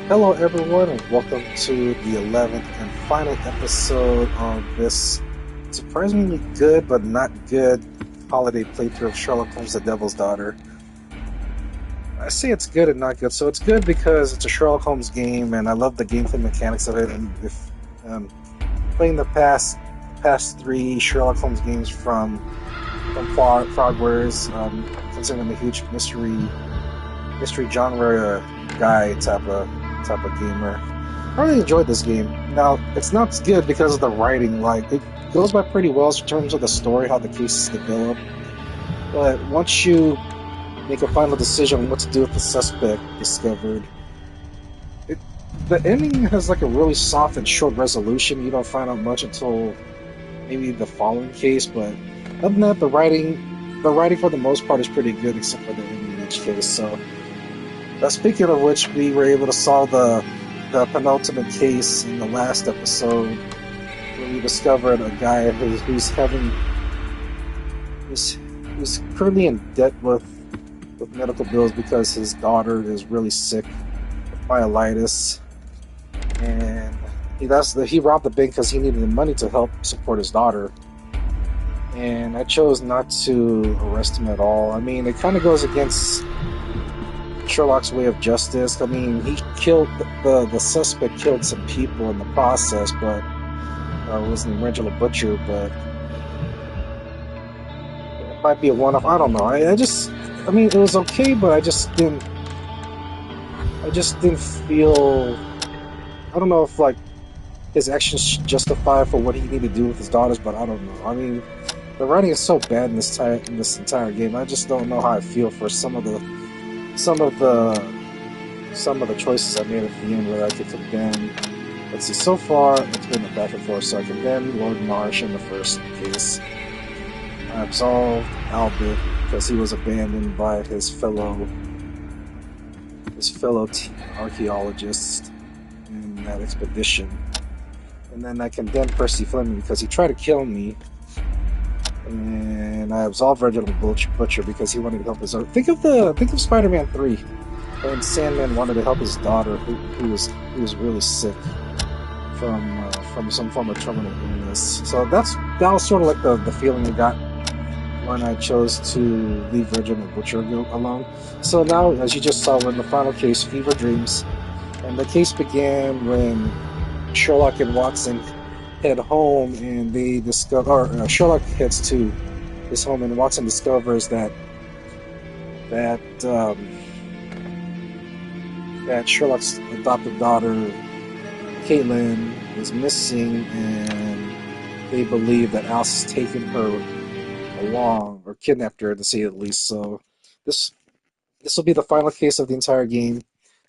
Hello, everyone, and welcome to the 11th and final episode of this surprisingly good but not good holiday playthrough of Sherlock Holmes: The Devil's Daughter. I say it's good and not good. So it's good because it's a Sherlock Holmes game, and I love the gameplay mechanics of it. And if playing the past three Sherlock Holmes games from Frogwares, considering I'm a huge mystery genre guy type of gamer. I really enjoyed this game. Now, it's not good because of the writing. Like, it goes by pretty well in terms of the story, how the case is developed. But once you make a final decision on what to do with the suspect discovered, the ending has like a really soft and short resolution. You don't find out much until maybe the following case. But other than that, the writing for the most part is pretty good, except for the ending in each case. So. Speaking of which, we were able to solve the penultimate case in the last episode, where we discovered a guy who's currently in debt with medical bills because his daughter is really sick with myelitis, and he robbed the bank because he needed the money to help support his daughter. And I chose not to arrest him at all. I mean, it kind of goes against Sherlock's way of justice. I mean, he killed the suspect killed some people in the process, but it wasn't the original butcher. But it might be a one-off. I don't know. I mean, it was okay, but I just didn't feel. I don't know if like his actions justify for what he needed to do with his daughters, but I don't know. I mean, the writing is so bad in this entire game. I just don't know how I feel for some of the choices I made at the end, where I could condemn. Let's see, so far it's been a back and forth. So I condemned Lord Marsh in the first case. I absolved Albert because he was abandoned by his fellow archaeologists in that expedition. And then I condemned Percy Fleming because he tried to kill me. And I absolved Reginald Butcher because he wanted to help his daughter. Think of Spider-Man 3, when Sandman wanted to help his daughter, who was really sick from some form of terminal illness. So that was sort of like the feeling I got when I chose to leave Reginald Butcher alone. So now, as you just saw, we're in the final case, Fever Dreams, and the case began when Sherlock and Watson head home, and they discover, Sherlock heads to his home, and Watson discovers that Sherlock's adopted daughter, Katelyn, is missing, and they believe that Alice has taken her along, or kidnapped her, to say the least. So this will be the final case of the entire game.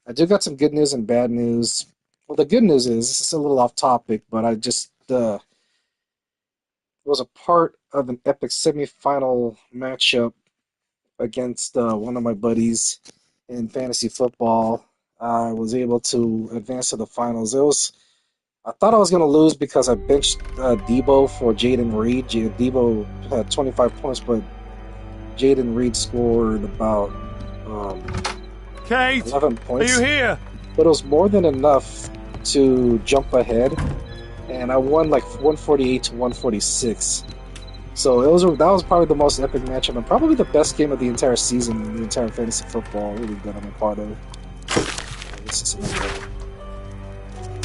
I do got some good news and bad news. Well, the good news is, this is a little off topic, but I just was a part of an epic semi-final matchup against one of my buddies in fantasy football. I was able to advance to the finals. I thought I was going to lose because I benched Debo for Jaden Reed. Debo had 25 points, but Jaden Reed scored about Kate, 11 points. Are you here? But it was more than enough to jump ahead, and I won like 148 to 146. So that was probably the most epic matchup, and probably the best game of the entire season, the entire fantasy football league that I'm a part of.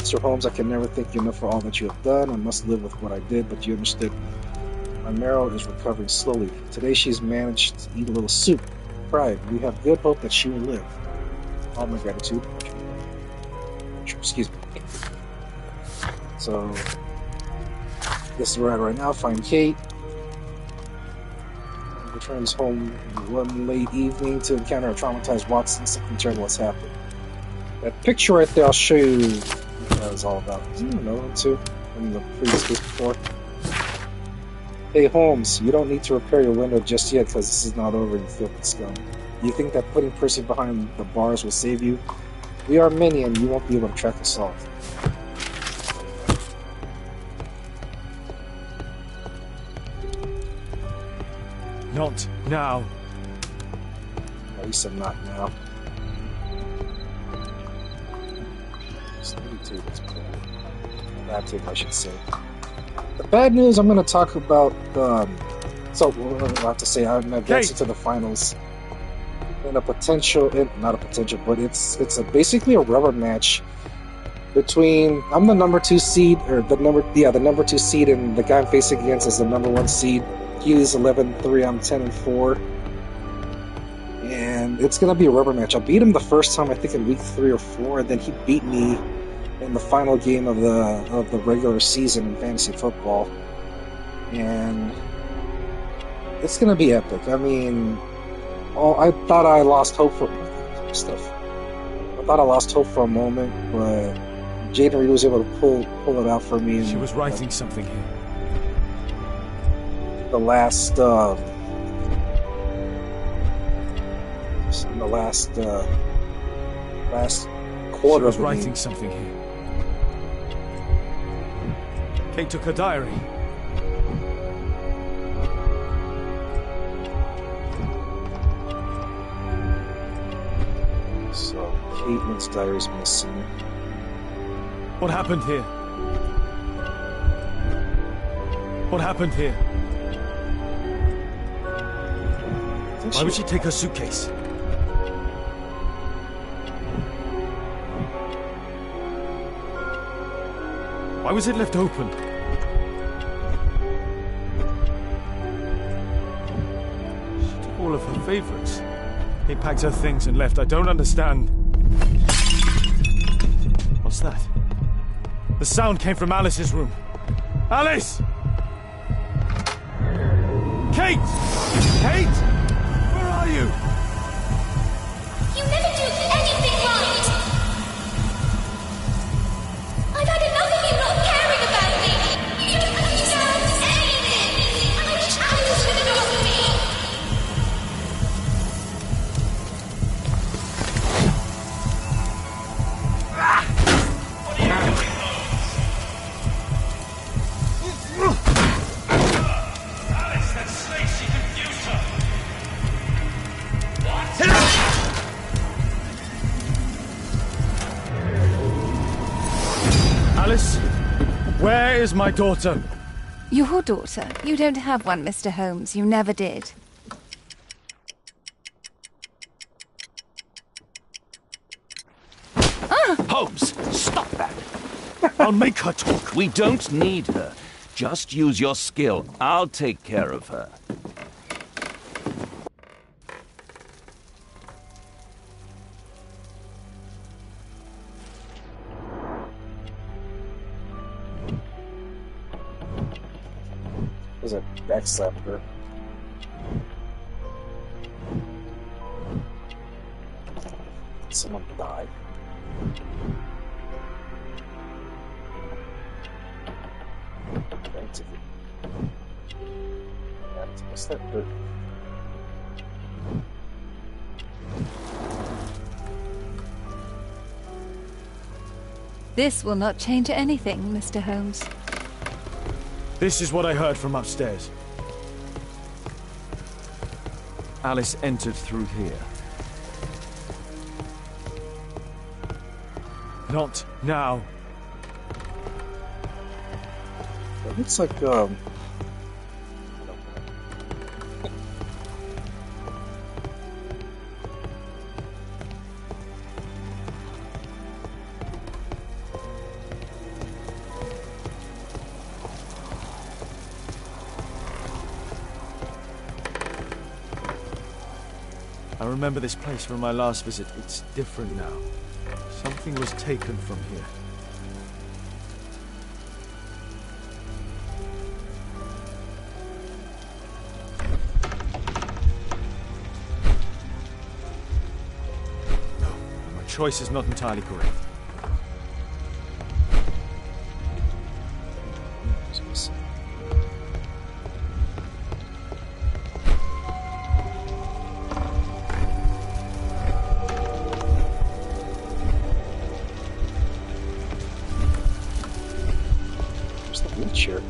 Mr. Holmes, I can never thank you enough for all that you have done. I must live with what I did, but you understood. My marrow is recovering slowly. Today she's managed to eat a little soup. Pride, we have good hope that she will live. all my gratitude. Excuse me. So, this is where I'm at right now. Find Kate. Returns home one late evening to encounter a traumatized Watson. Something terrible has happened. That picture right there, I'll show you what that was all about. Isn't there another one too from the previous case before? Hey Holmes, you don't need to repair your window just yet because this is not over, you filthy scum. You think that putting Percy behind the bars will save you? We are many and you won't be able to track us off. Not now. At least I'm not now. Bad tape, I should say. The bad news I'm going to talk about. So what I have to say, I'm advancing to the finals, and not a potential, but it's basically a rubber match between I'm the number 2 seed, or the number 2 seed, and the guy I'm facing against is the number 1 seed. He is 11-3, I'm 10-4. And it's gonna be a rubber match. I beat him the first time, I think in week 3 or 4, and then he beat me in the final game of the regular season in fantasy football. And it's gonna be epic. I mean, I thought I lost hope for a moment, but Jaden Reed was able to pull it out for me. She was writing something here. The last quarter. She was writing something here. Kate took her diary. So Catelyn's diary's missing. What happened here? What happened here? Why would she take her suitcase? Why was it left open? She took all of her favorites. He packed her things and left. I don't understand. What's that? The sound came from Alice's room. Alice! Kate! Kate! Where are you? You never do anything right! I've had enough of you not caring about me! You don't understand anything! I wish Alice would adopt me! What are you doing, Holmes? Alice, that snake, she confused her! Alice, where is my daughter? Your daughter? You don't have one, Mr. Holmes. You never did. Holmes, stop that! I'll make her talk. We don't need her. Just use your skill. I'll take care of her. There's a backslap her. Someone died. What's that hurt? This will not change anything, Mr. Holmes. This is what I heard from upstairs. Alice entered through here. Not now. It looks like I remember this place from my last visit. It's different now. Something was taken from here. No, my choice is not entirely correct. Wheelchair.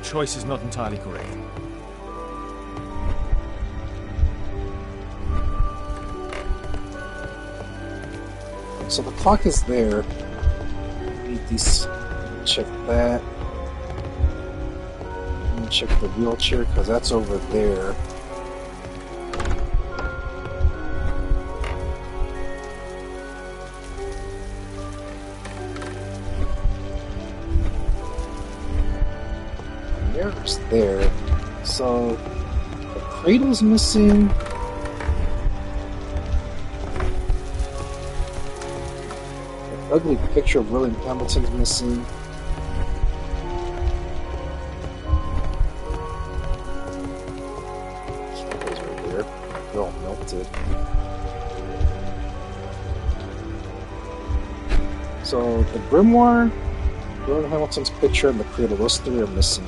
Choice is not entirely correct. So the clock is there. Need these. Check that. Check the wheelchair because that's over there. Mirror's there. So the cradle's missing. The ugly picture of William Hamilton's missing. Candles right there. They're all melted. So the grimoire, William Hamilton's picture, and the cradle, those three are missing.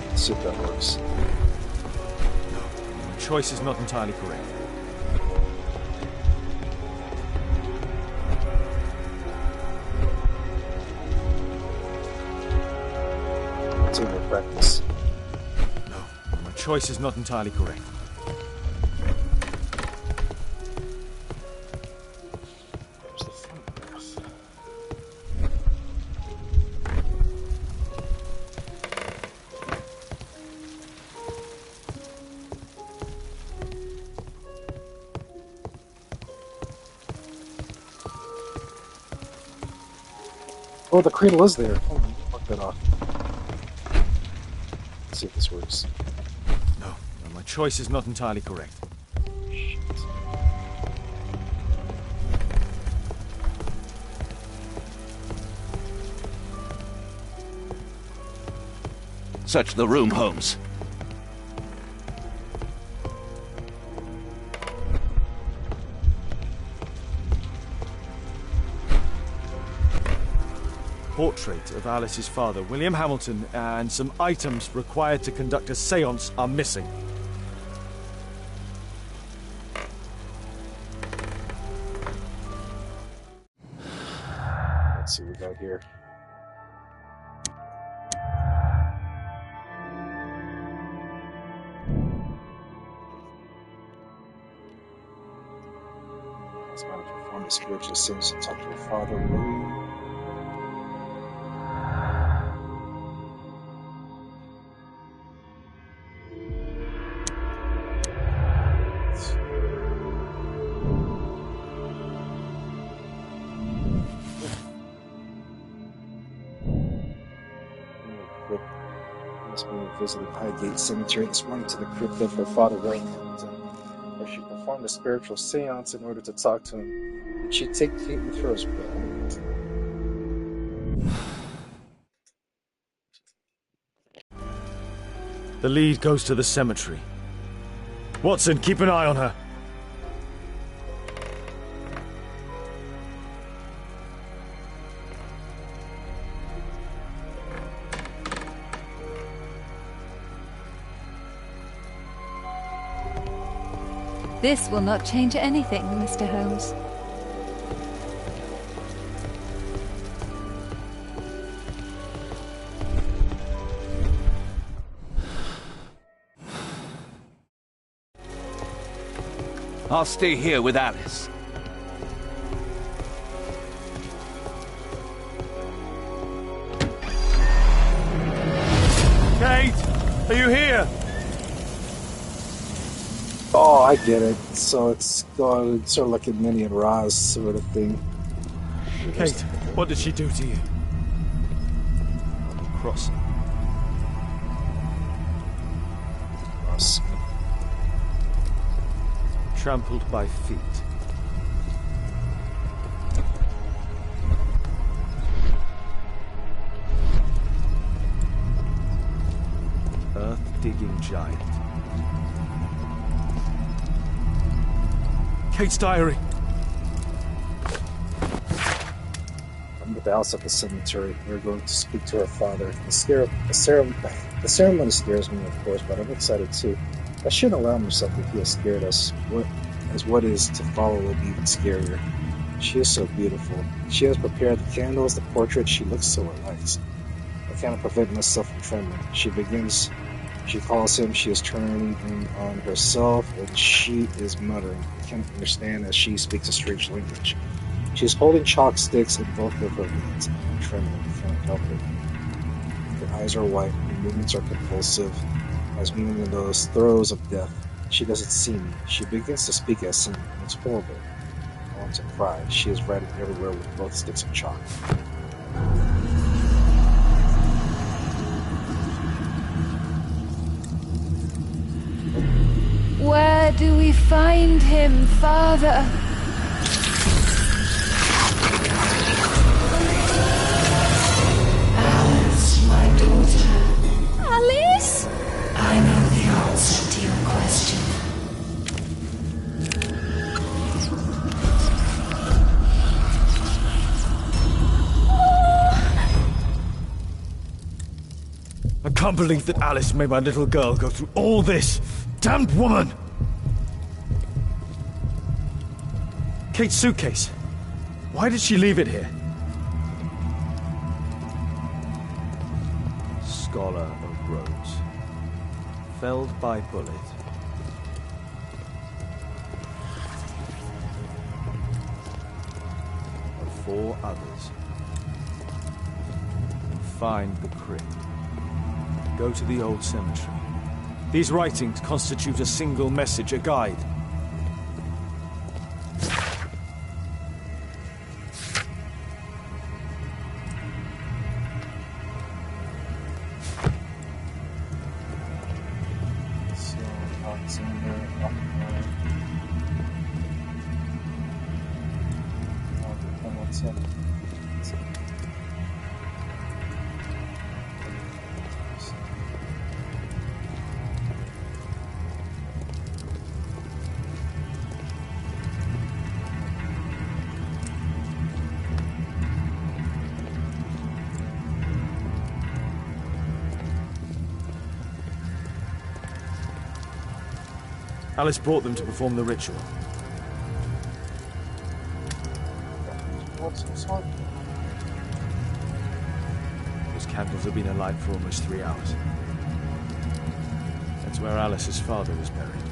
Let's see if that works. My choice is not entirely correct. Table practice. No, my choice is not entirely correct. Where's the photograph? Oh, the cradle is there. Hold on, fuck that off. Let's see if this works. No, my choice is not entirely correct. Shit. Search the room, Holmes. Portrait of Alice's father, William Hamilton, and some items required to conduct a séance are missing. Let's see what we got here. This man performed a spiritual sense to talk to her father, William. Visited Highgate Cemetery this morning to the crypt of her father, William Hamilton, where she performed a spiritual seance in order to talk to him. Did she take Katelyn for his will? The lead goes to the cemetery. Watson, keep an eye on her. This will not change anything, Mr. Holmes. I'll stay here with Alice. Kate! Are you here? Oh, I get it. So it's going sort of like a Minnie and Roz sort of thing. Kate, what did she do to you? Crossing. Roz. Trampled by feet. Earth-digging giant. Kate's diary. I'm with Alice at the cemetery. We're going to speak to her father. The ceremony scares me, of course, but I'm excited too. I shouldn't allow myself to feel scared as what is to follow will be even scarier. She is so beautiful. She has prepared the candles, the portrait. She looks so relaxed. I cannot prevent myself from trembling. She calls him. She is turning on herself, and she is muttering. I can't understand as she speaks a strange language. She is holding chalk sticks in both of her hands. I'm trembling. I cannot help it. Her eyes are white. Her movements are convulsive, as being in those throes of death. She doesn't see me. She begins to speak as singing. It's horrible. I want to cry. She is writing everywhere with both sticks of chalk. Where do we find him, Father? Alice, my daughter. Alice? I know the answer to your question. I can't believe that Alice made my little girl go through all this. Damned woman! Kate's suitcase. Why did she leave it here? Scholar of Rhodes. Felled by bullet. And 4 others. Find the crypt. Go to the old cemetery. These writings constitute a single message, a guide. Alice brought them to perform the ritual. Those candles have been alight for almost 3 hours. That's where Alice's father was buried.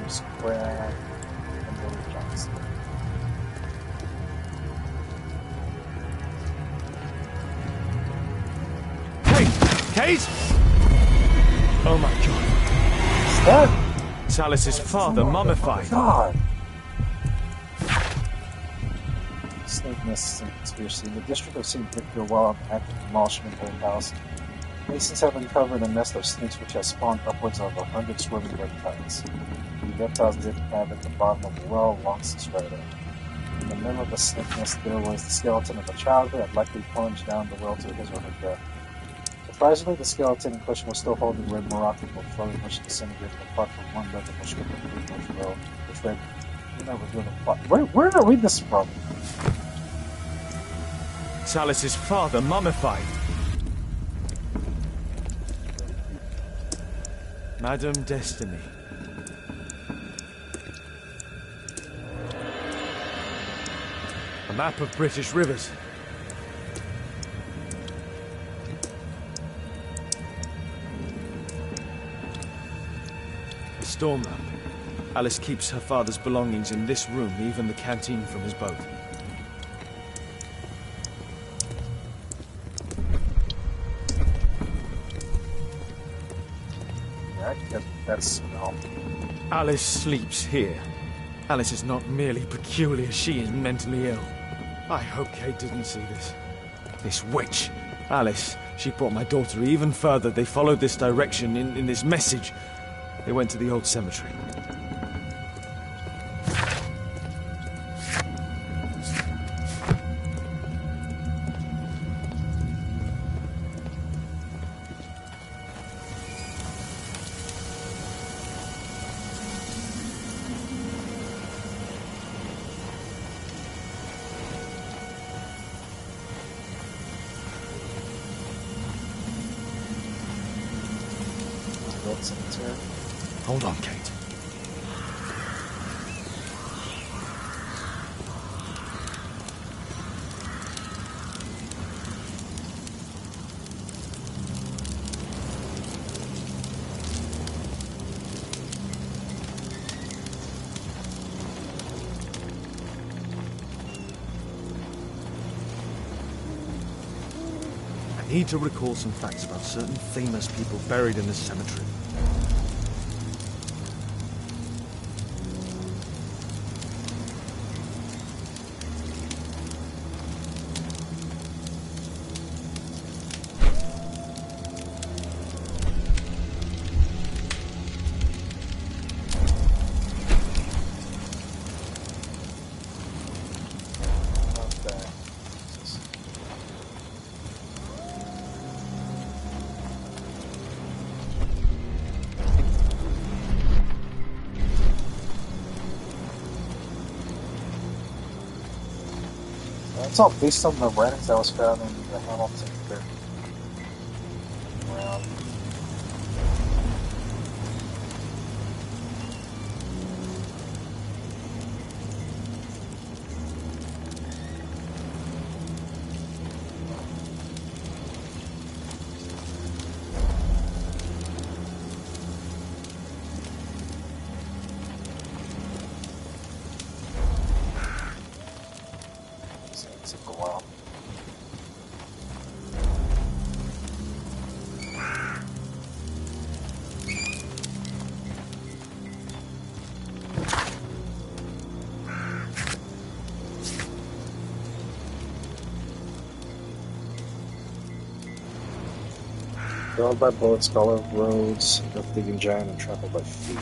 Square and Billy Johnson. Kate! Oh my god. What's that? It's Alice's father, mummified. God. Snake nest conspiracy. The district of St. Victor, while on active demolishment of the house, Masons have uncovered a nest of snakes which has spawned upwards of 100 swimming reptiles. The reptiles did have at the bottom of the well long since dried up. In the middle of the snake nest there was the skeleton of a child who had likely plunged down the well to his or her death. Surprisingly, the skeleton in question was still holding red Moroccan book, flowing much disintegrated apart from one legible strip of blue which row, which read, "Do not reveal the plot." Where did I read this from? It's Alice's father, mummified. Madam Destiny. A map of British rivers. A storm lamp. Alice keeps her father's belongings in this room, even the canteen from his boat. Yeah, I get that smell. Alice sleeps here. Alice is not merely peculiar, she is mentally ill. I hope Kate didn't see this. This witch. Alice, she brought my daughter even further. They followed this direction in this message. They went to the old cemetery. Cemetery. Hold on, Kate. I need to recall some facts about certain famous people buried in this cemetery. It's all based on the writings that was found in the Hamilton book. Around. So it took a while. Traveled by boat, scholar of roads, earth-digging giant, and traveled by feet.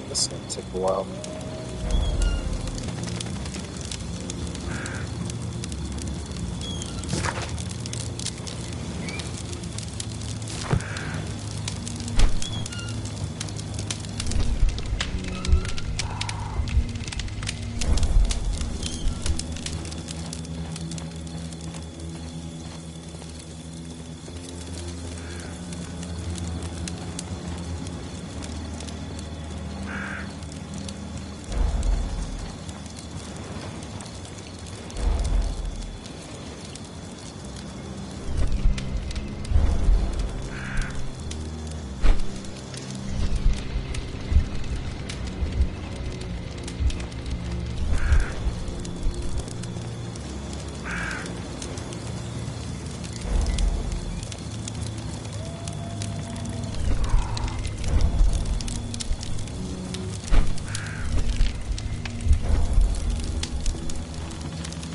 This is gonna take a while.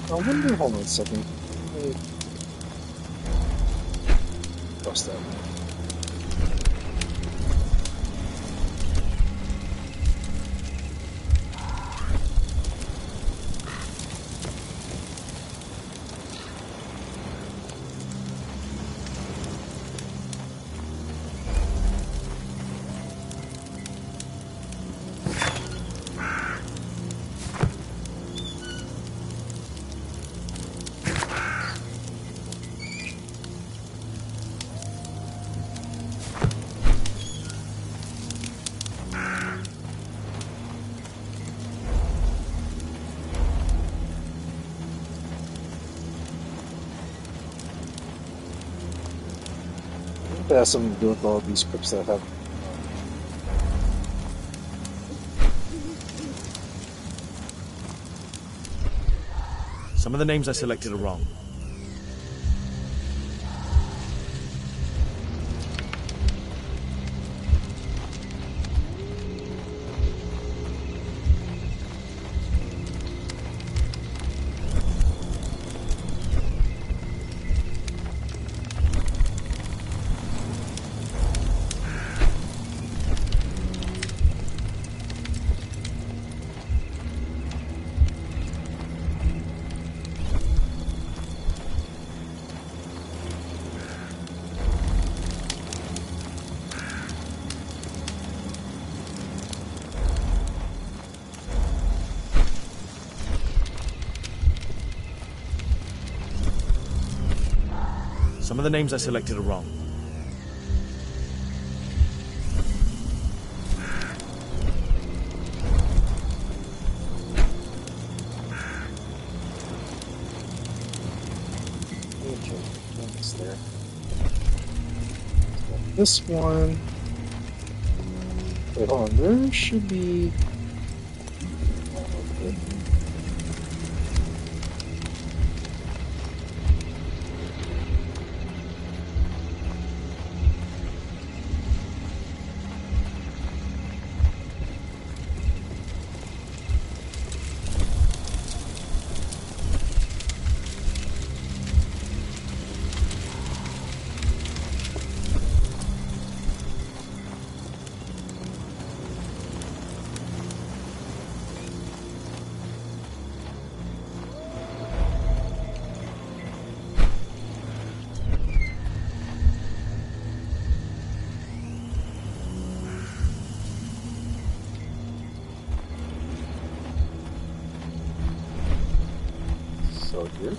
I wonder, hold on a second. Let me cross that. It has something to do with all these scripts that have. Some of the names I selected are wrong. Some of the names I selected are wrong. There. This one. Wait, hold on. There should be. Here.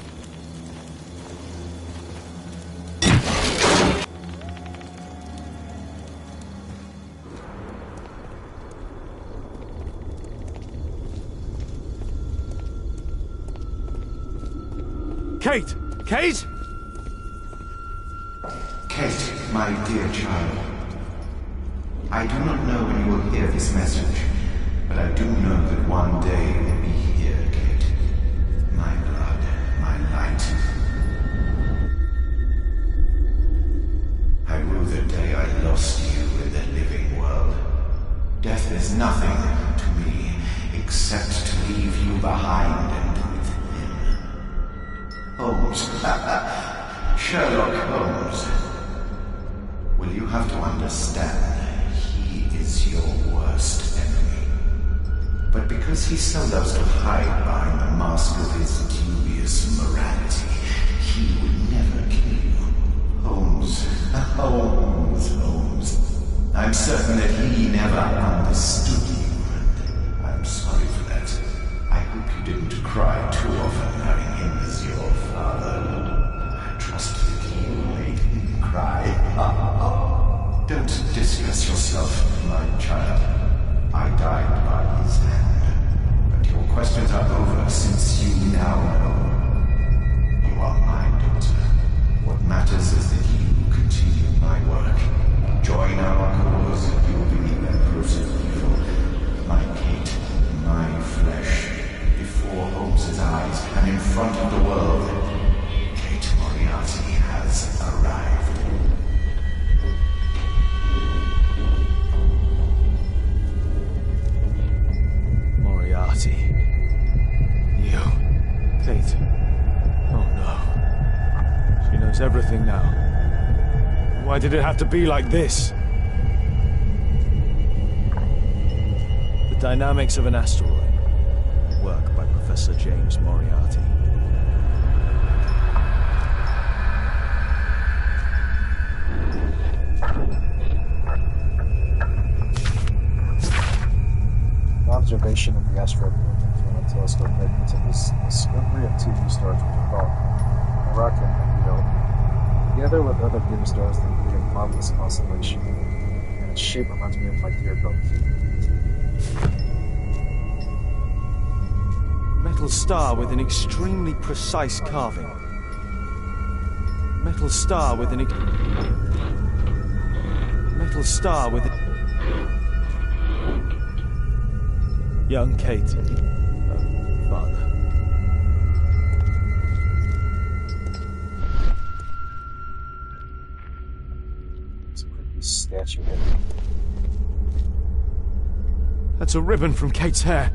Kate! Kate! Kate, my dear child. I do not know when you will hear this message, but I do know that one day it will be here, Kate. My blood, my light. I rue the day I lost you in the living world. Death is nothing to me, except to leave you behind and with him. Holmes. Sherlock Holmes. Will you have to understand, he is your worst enemy. But because he so loves to hide behind the mask of his dubious morality, he would never kill you. Holmes. Holmes. I'm certain that he never understood you, and I'm sorry for that. I hope you didn't cry too often having him as your father. I trust that you made him cry. Don't distress yourself, my child. I died by his hand. But your questions are over since you now know. You are my daughter. What matters is that you continue my work. Join our cause, and you will be the empress of evil. My Kate, my flesh, before Holmes's eyes and in front of the world. Kate Moriarty has arrived. Moriarty. You. Kate. Oh no. She knows everything now. Why did it have to be like this? The Dynamics of an Asteroid. Work by Professor James Moriarty. An observation of the asteroid movement from a telescope led me to this discovery of two new stars, which are called Morocco and Magneto. Together with other dim stars, they create a marvelous constellation, and its shape reminds me of my dear goat. Metal star with an extremely precise carving. Metal star with an metal star with young Katelyn. Oh, father. It's a creepy statue head. That's a ribbon from Kate's hair.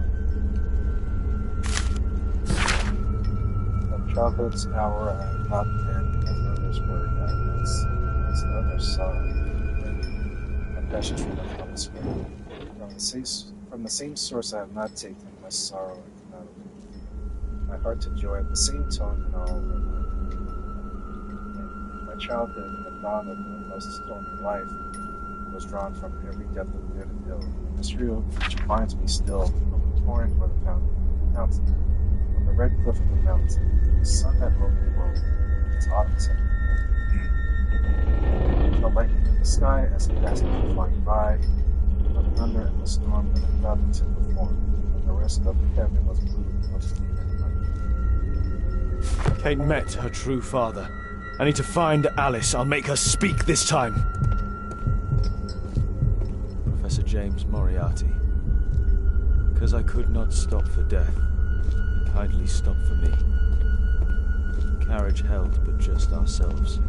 From childhood's hour, I have not been in mother's word. As other side. My passion for them from the spirit. From the same source I have not taken my sorrow and cannot my heart to joy at the same tone in all of in my childhood and the dawn of my most stormy life was drawn from every depth of good and ill. The mystery which binds me still from the torrent or the fountain, from the red cliff of the mountain, the sun that rode the world, its autumn temperature. The lightning in the sky as it passed me flying by, the thunder and the storm and the cloud that took the form, and the rest of the heaven was blue with night. Kate met her true father. I need to find Alice. I'll make her speak this time. Professor James Moriarty. Because I could not stop for death, kindly stop for me. Carriage held but just ourselves.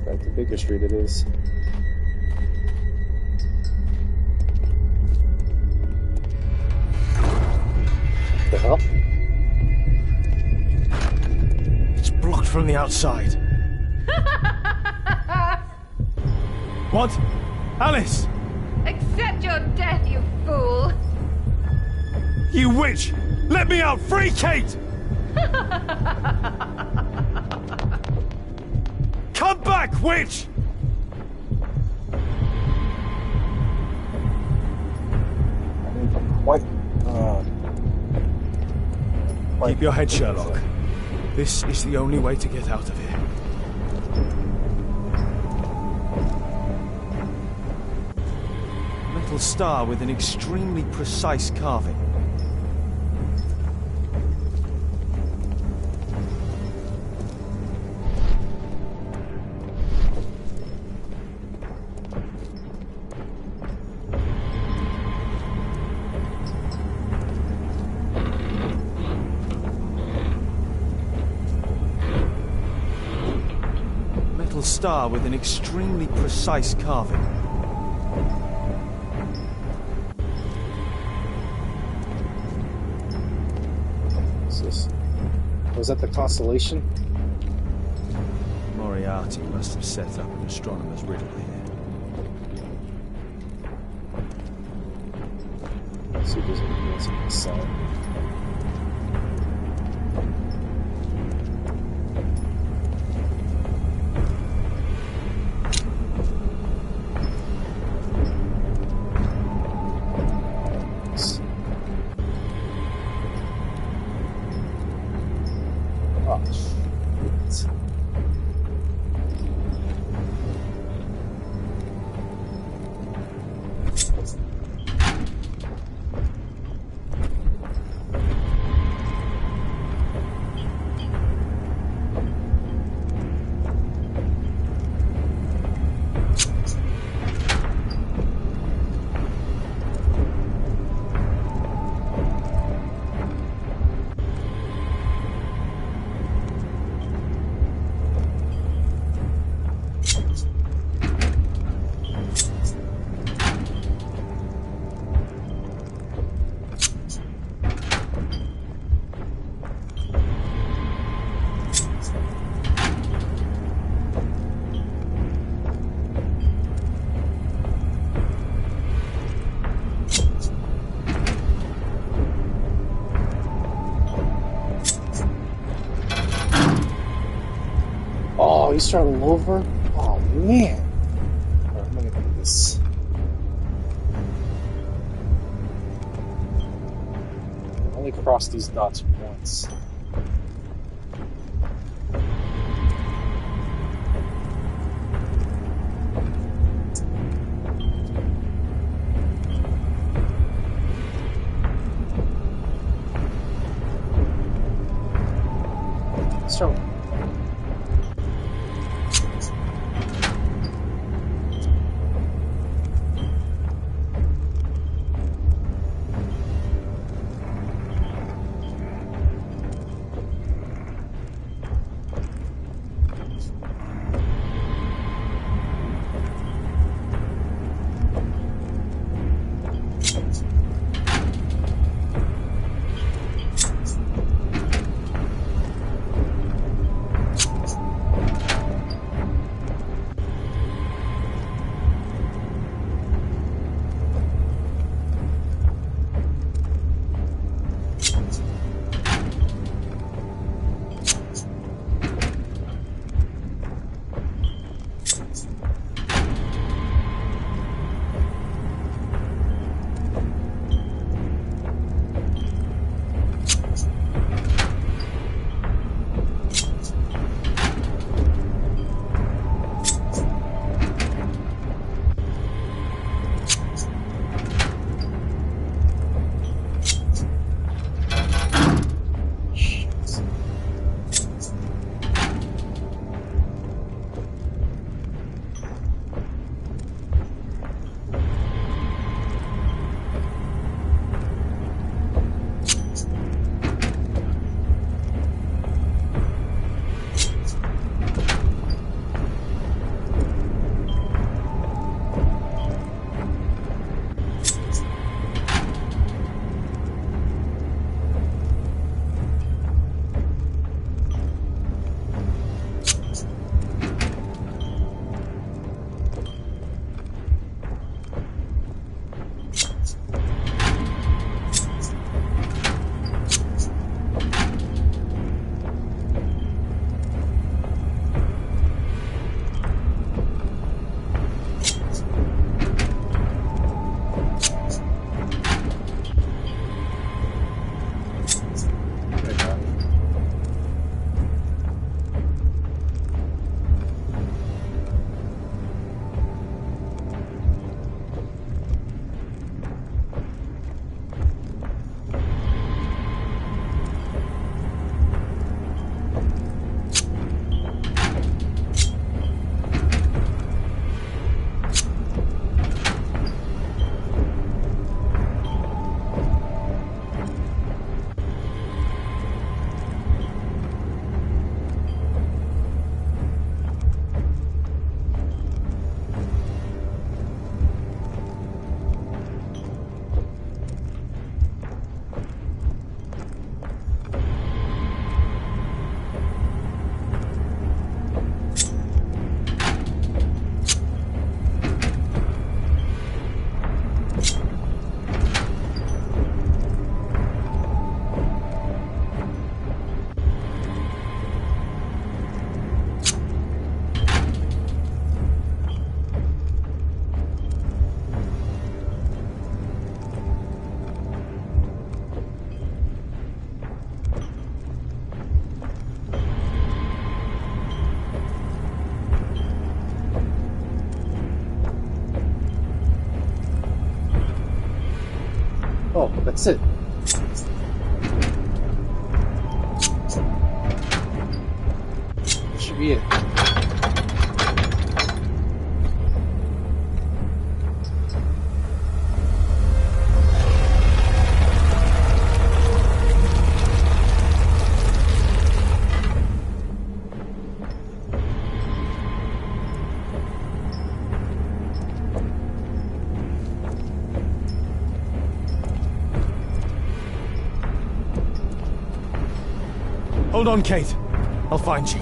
Back to Baker Street it is. The hell? It's blocked from the outside. What? Alice! Accept your death, you fool! You witch! Let me out! Free Kate! Come back, witch! Quite, Keep your head, Sherlock. This is the only way to get out of here. Metal star with an extremely precise carving. Star with an extremely precise carving. What's this? Was that the constellation? Moriarty must have set up an astronomer's riddle here. Let's see if there's anything else on this side. you start all over? Oh, man. Alright, I'm gonna do this. I only cross these dots once. So. Oh, that's it. That should be it. Hold on, Kate. I'll find you.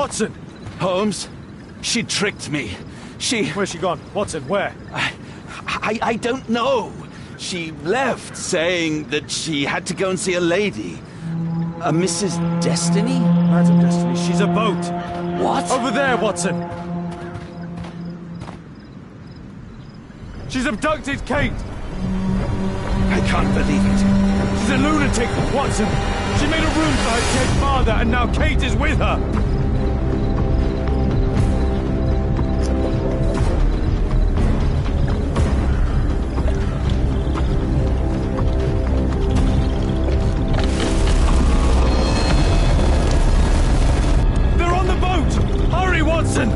Watson! Holmes, she tricked me. Where's she gone? Watson, where? I don't know. She left, saying that she had to go and see a lady. A Mrs. Destiny? Madam Destiny, she's a boat. What? Over there, Watson! She's abducted Kate! I can't believe it. She's a lunatic, Watson! She made a room for her dead father, and now Kate is with her! They're on the boat! Hurry, Watson!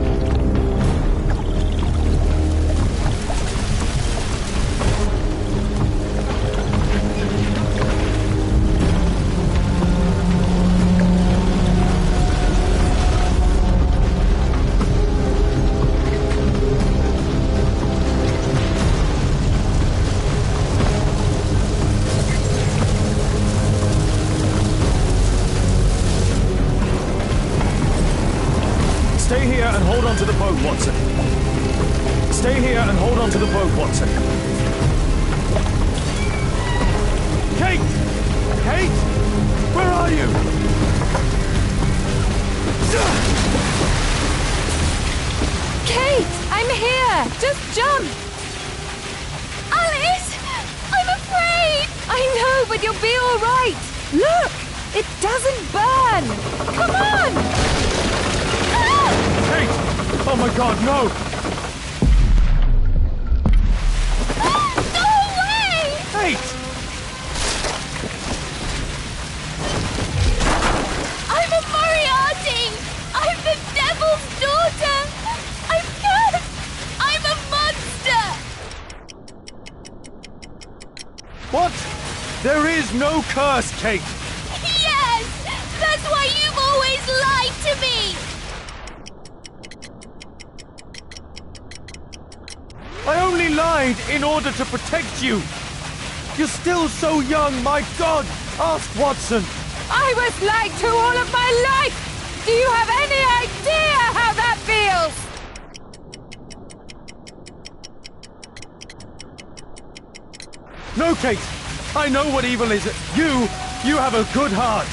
Stay here and hold on to the boat, Watson. Stay here and hold on to the boat, Watson. Kate! Kate! Where are you? Kate, I'm here! Just jump! Alice! I'm afraid! I know, but you'll be all right! Look! It doesn't burn! Come on! Kate! Oh my god, no! Go away! Kate! I'm a Moriarty! I'm the devil's daughter! I'm cursed! I'm a monster! What? There is no curse, Kate! Yes! That's why you've always lied to me! I only lied in order to protect you! You're still so young, my god! Ask Watson! I was lied to all of my life! Do you have any idea how that feels? No, Kate! I know what evil is. You have a good heart!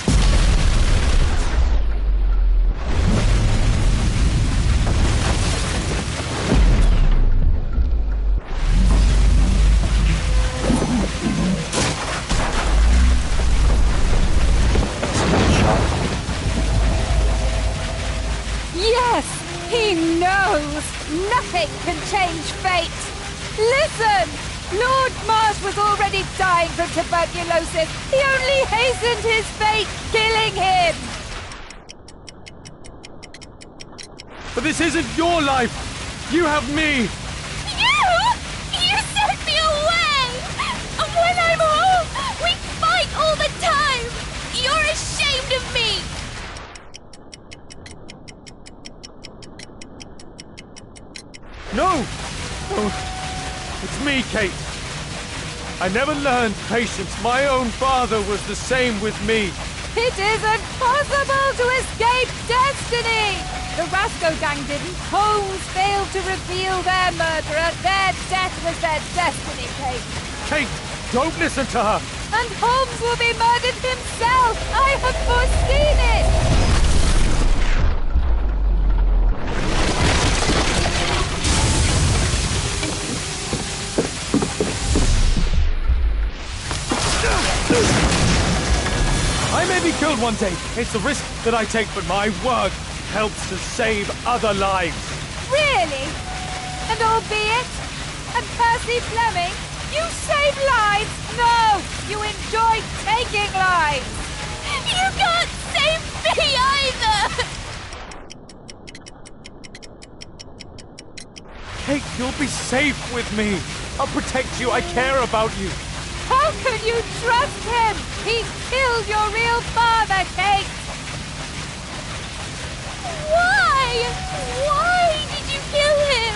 Yes! He knows! Nothing can change fate! Listen! Lord Marsh was already dying from tuberculosis. He only hastened his fate, killing him! But this isn't your life! You have me! You? You sent me away! And when I'm home, we fight all the time! You're ashamed of me! No! Oh, it's me, Kate. I never learned patience. My own father was the same with me. It isn't possible to escape destiny! The Rasco gang didn't. Holmes failed to reveal their murderer. Their death was their destiny, Kate. Kate, don't listen to her! And Holmes will be murdered himself! I have foreseen it! I may be killed one day. It's a risk that I take, but my work helps to save other lives. Really? And albeit? And Percy Fleming? You save lives? No! You enjoy taking lives! You can't save me either! Kate, you'll be safe with me. I'll protect you. I care about you. How could you trust him? He killed your real father, Kate! Why? Why did you kill him?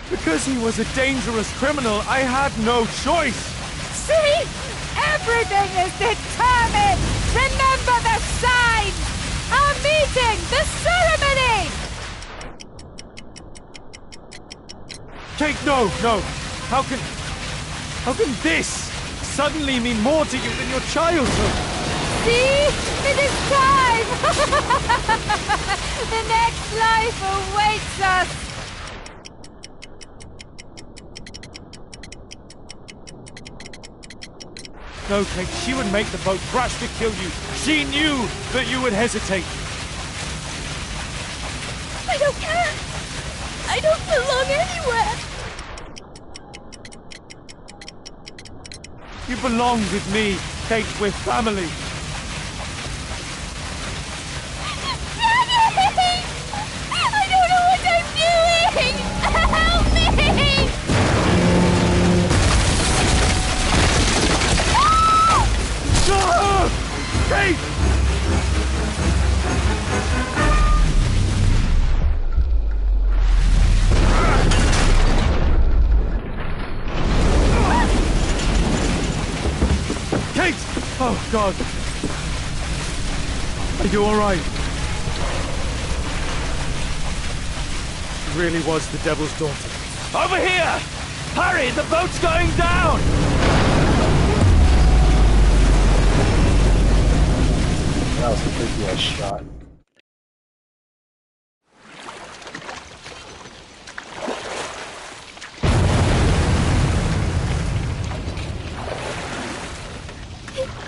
Because he was a dangerous criminal, I had no choice. See? Everything is determined! Remember the sign! Our meeting! The ceremony! Kate, no! How can this suddenly mean more to you than your childhood? See? It is time! The next life awaits us! No, Kate, she would make the boat crash to kill you. She knew that you would hesitate. I don't care. I don't belong anywhere. You belong with me, Kate. We're family. Daddy! I don't know what I'm doing! Help me! Ah! Kate! Kate! Oh, God. Are you all right? She really was the devil's daughter. Over here! Hurry, the boat's going down! That was a creepy ass shot.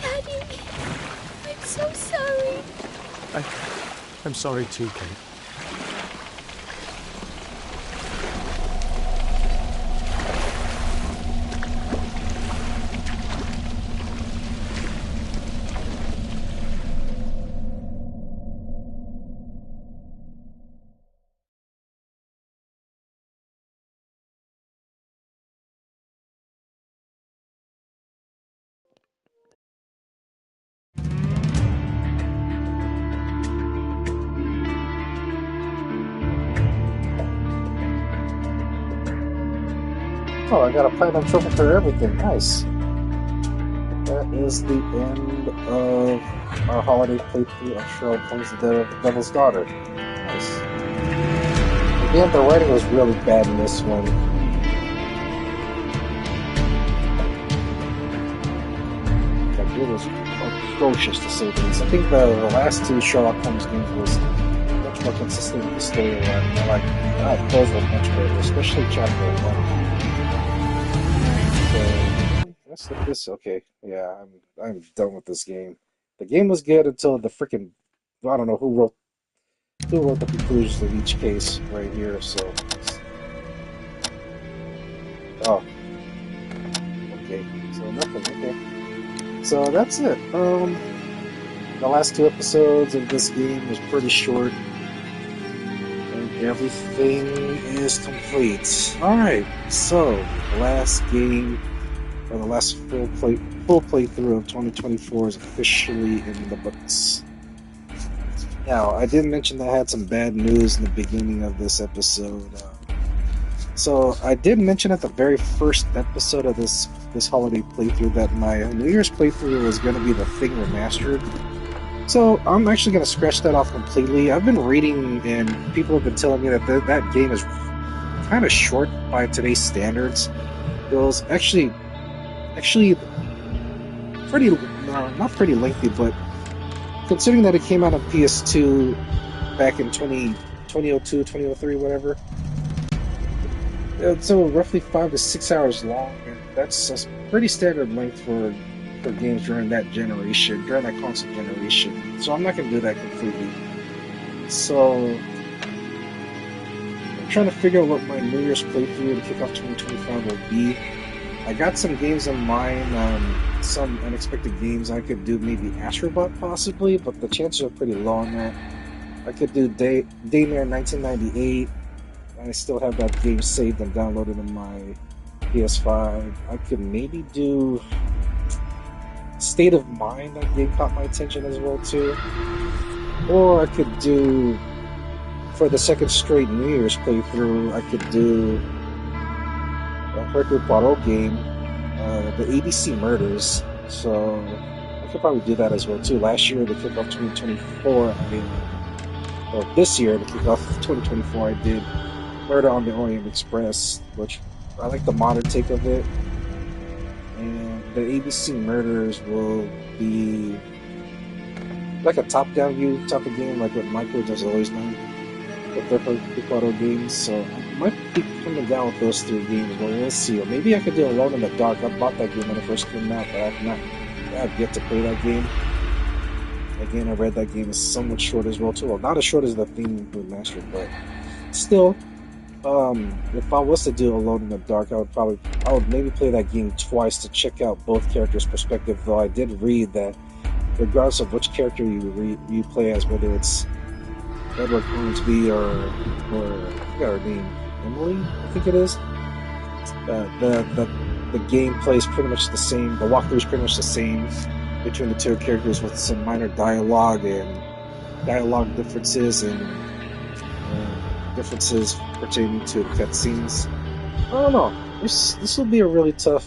Daddy, I'm so sorry. I'm sorry too, Kate. Oh, I got a platinum trophy for everything. Nice. That is the end of our holiday playthrough of Sherlock Holmes, the Devil's Daughter. Nice. Again, the writing was really bad in this one. Like, it was atrocious to say the least. I think the last two Sherlock Holmes games was much more consistent with the storyline. Like, those were much better, especially Chapter 1. Let's look this. Okay, yeah, I'm done with this game. The game was good until the freaking I don't know who wrote the conclusions of each case right here. So, oh, okay, so nothing. Okay, so that's it. The last two episodes of this game was pretty short, and everything is complete. All right, so the last game. Or the last full playthrough of 2024 is officially in the books. Now, I did mention that I had some bad news in the beginning of this episode. So I did mention at the very first episode of this holiday playthrough that my New Year's playthrough was going to be The Thing Remastered. So I'm actually going to scratch that off completely. I've been reading and people have been telling me that that game is kind of short by today's standards. It was actually pretty, not pretty lengthy, but considering that it came out on PS2 back in 2002, 2003, whatever, so roughly 5 to 6 hours long, and that's a pretty standard length for games during that generation, during that console generation. So I'm not going to do that completely. So I'm trying to figure out what my New Year's playthrough to kick off 2025 will be. I got some games in mind, some unexpected games. I could do maybe Astrobot possibly, but the chances are pretty low on that. I could do Daymare 1998. I still have that game saved and downloaded in my PS5. I could maybe do State of Mind. That game caught my attention as well too. Or I could do, for the second straight New Year's playthrough, I could do a Hercule Poirot game, the ABC Murders. So I could probably do that as well too. Last year to kick off 2024, or this year to kick off 2024, I did Murder on the Orient Express, which I like the modern take of it. And the ABC Murders will be like a top-down view type of game, like what Micro has always done with their quick auto games. So I might be coming down with those 3 games, but we'll see. Or maybe I could do Alone in the Dark. I bought that game when it first came out, but I've yet to play that game. Again, I read that game is somewhat short as well too. Well, not as short as the theme remastered, but still. If I was to do Alone in the Dark, I would maybe play that game twice to check out both characters' perspective. Though I did read that, regardless of which character you play as, whether it's Edward Hornsby or I forgot her name, Emily, I think it is. The game plays pretty much the same. The walkthrough is pretty much the same between the 2 characters, with some minor dialogue differences and differences pertaining to the cutscenes. I don't know. This will be a really tough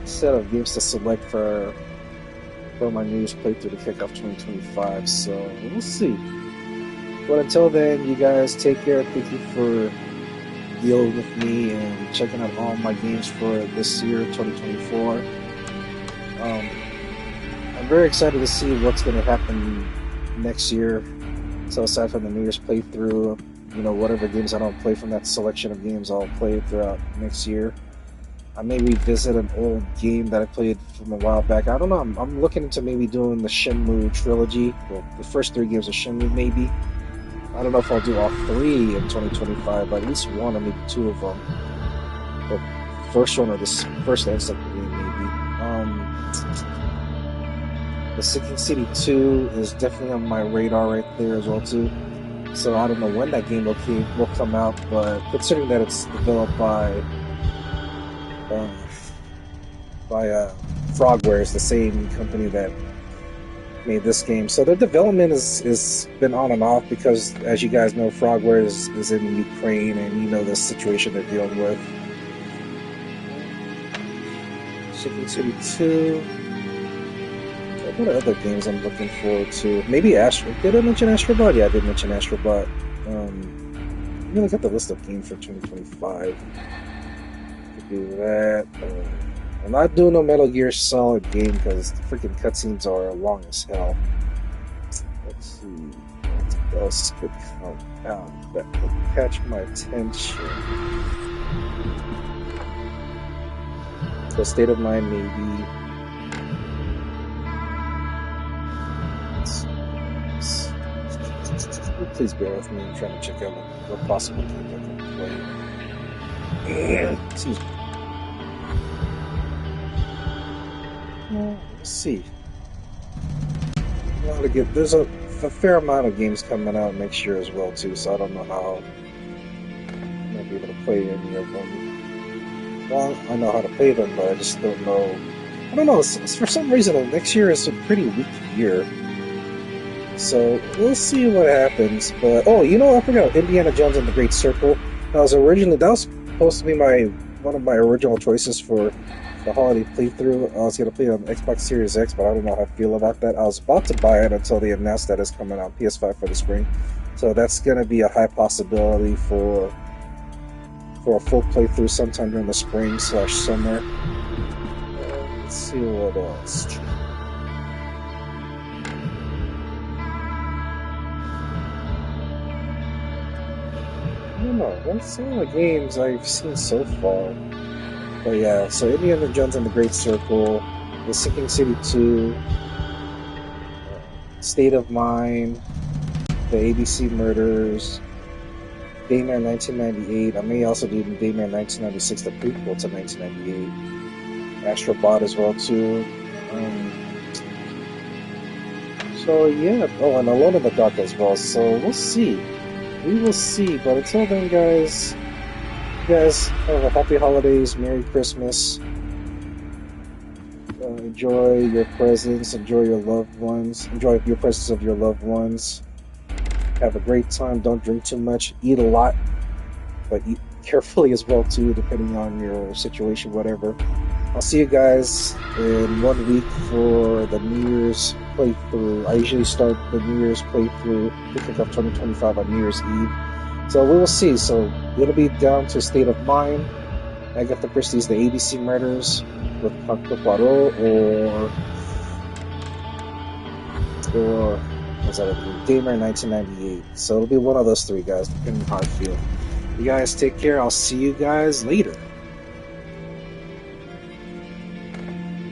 set of games to select for my New Year's playthrough to kick off 2025. So we'll see. But until then, you guys take care. Thank you for dealing with me and checking out all my games for this year, 2024. I'm very excited to see what's going to happen next year. So aside from the New Year's playthrough, whatever games I don't play from that selection of games, I'll play throughout next year. I may revisit an old game that I played from a while back. I don't know. I'm looking into maybe doing the Shenmue trilogy. Well, the first 3 games of Shenmue, maybe. I don't know if I'll do all 3 in 2025, but at least 1 or maybe 2 of them. The first one or the first and second game, maybe. The Sinking City 2 is definitely on my radar right there as well too. So I don't know when that game will come out, but considering that it's developed by Frogware, is the same company that made this game. So the development is been on and off because, as you guys know, Frogware is in Ukraine, and the situation they're dealing with. Sinking City 2. What are other games I'm looking forward to? Maybe Astro. Did I mention Astrobot? Yeah, I did mention Astrobot. I'm gonna get the list of games for 2025. Could do that. I'm not doing no Metal Gear Solid game because the freaking cutscenes are long as hell. Let's see what else could come out that could catch my attention. The State of Mind, maybe. Please bear with me. I'm trying to check out what possible games I can play. Excuse me. Let's see. There's a fair amount of games coming out next year as well too, so I don't know how I might be able to play any of them. Well, I know how to play them, but I just don't know. I don't know. For some reason, next year is a pretty weak year. So we'll see what happens. But I forgot Indiana Jones and the Great Circle. That was supposed to be one of my original choices for the holiday playthrough. I was gonna play it on Xbox Series X, but I don't know how I feel about that. I was about to buy it until they announced that it's coming out PS5 for the spring. So that's gonna be a high possibility for a full playthrough sometime during the spring/summer. Let's see what else. I don't know. That's all the games I've seen so far. But yeah, so Indiana Jones and the Great Circle, The Sinking City 2, State of Mind, The ABC Murders, Daymare 1998. I may also do Daymare 1996, the prequel to 1998. Astrobot as well too. So yeah, and Alone in the Dark as well. So we'll see. We will see, but until then, guys, you guys have a happy holidays, Merry Christmas. Enjoy your presents, enjoy your loved ones, enjoy your presence of your loved ones. Have a great time. Don't drink too much. Eat a lot, but carefully as well too, depending on your situation, whatever. I'll see you guys in 1 week for the New Year's playthrough. I usually start the New Year's playthrough, picking up 2025 on New Year's Eve. So we will see. So it'll be down to State of Mind, Agatha Christie's The ABC Murders with Poirot, or what's that? Gamer 1998. So it'll be one of those three, guys, depending on how I feel. You guys take care. I'll see you guys later.